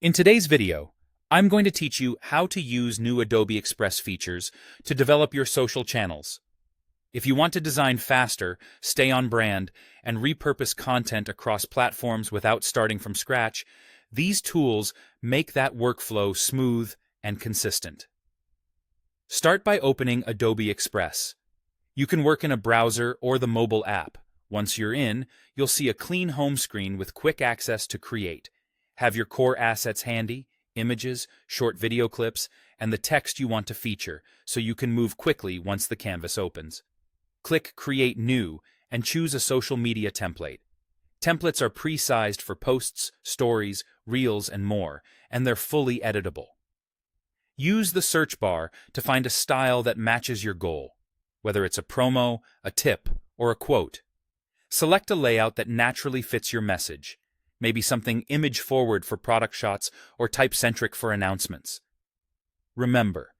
In today's video, I'm going to teach you how to use new Adobe Express features to develop your social channels. If you want to design faster, stay on brand, and repurpose content across platforms without starting from scratch, these tools make that workflow smooth and consistent. Start by opening Adobe Express. You can work in a browser or the mobile app. Once you're in, you'll see a clean home screen with quick access to create. Have your core assets handy, images, short video clips, and the text you want to feature, so you can move quickly once the canvas opens. Click Create New and choose a social media template. Templates are pre-sized for posts, stories, reels, and more, and they're fully editable. Use the search bar to find a style that matches your goal, whether it's a promo, a tip, or a quote. Select a layout that naturally fits your message, maybe something image-forward for product shots or type-centric for announcements. Remember,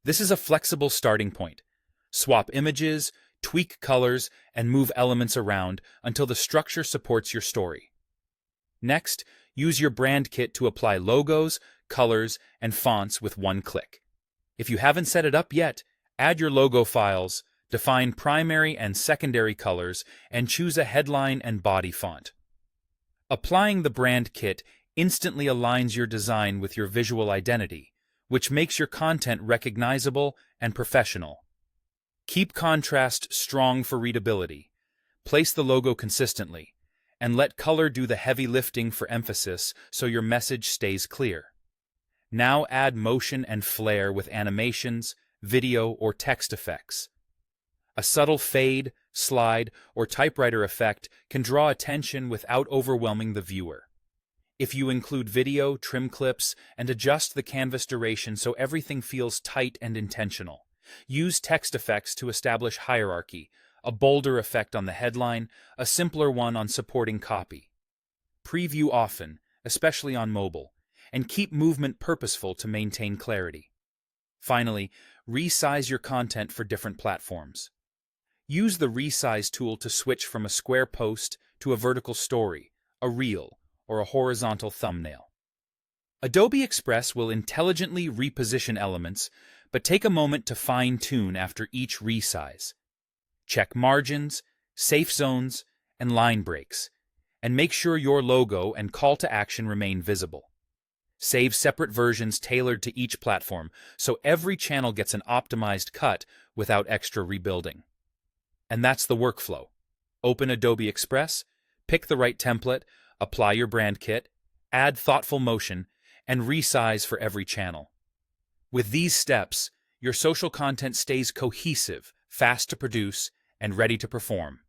this is a flexible starting point. Swap images, tweak colors, and move elements around until the structure supports your story. Next, use your brand kit to apply logos, colors, and fonts with one click. If you haven't set it up yet, add your logo files, define primary and secondary colors, and choose a headline and body font. Applying the brand kit instantly aligns your design with your visual identity, which makes your content recognizable and professional. Keep contrast strong for readability. Place the logo consistently, and let color do the heavy lifting for emphasis so your message stays clear. Now add motion and flair with animations, video, or text effects. A subtle fade, slide, or typewriter effect can draw attention without overwhelming the viewer. If you include video, trim clips, and adjust the canvas duration so everything feels tight and intentional. Use text effects to establish hierarchy, a bolder effect on the headline, a simpler one on supporting copy. Preview often, especially on mobile, and keep movement purposeful to maintain clarity. Finally, resize your content for different platforms. Use the resize tool to switch from a square post to a vertical story, a reel, or a horizontal thumbnail. Adobe Express will intelligently reposition elements, but take a moment to fine-tune after each resize. Check margins, safe zones, and line breaks, and make sure your logo and call to action remain visible. Save separate versions tailored to each platform so every channel gets an optimized cut without extra rebuilding. And that's the workflow. Open Adobe Express, pick the right template, apply your brand kit, add thoughtful motion, and resize for every channel. With these steps, your social content stays cohesive, fast to produce, and ready to perform.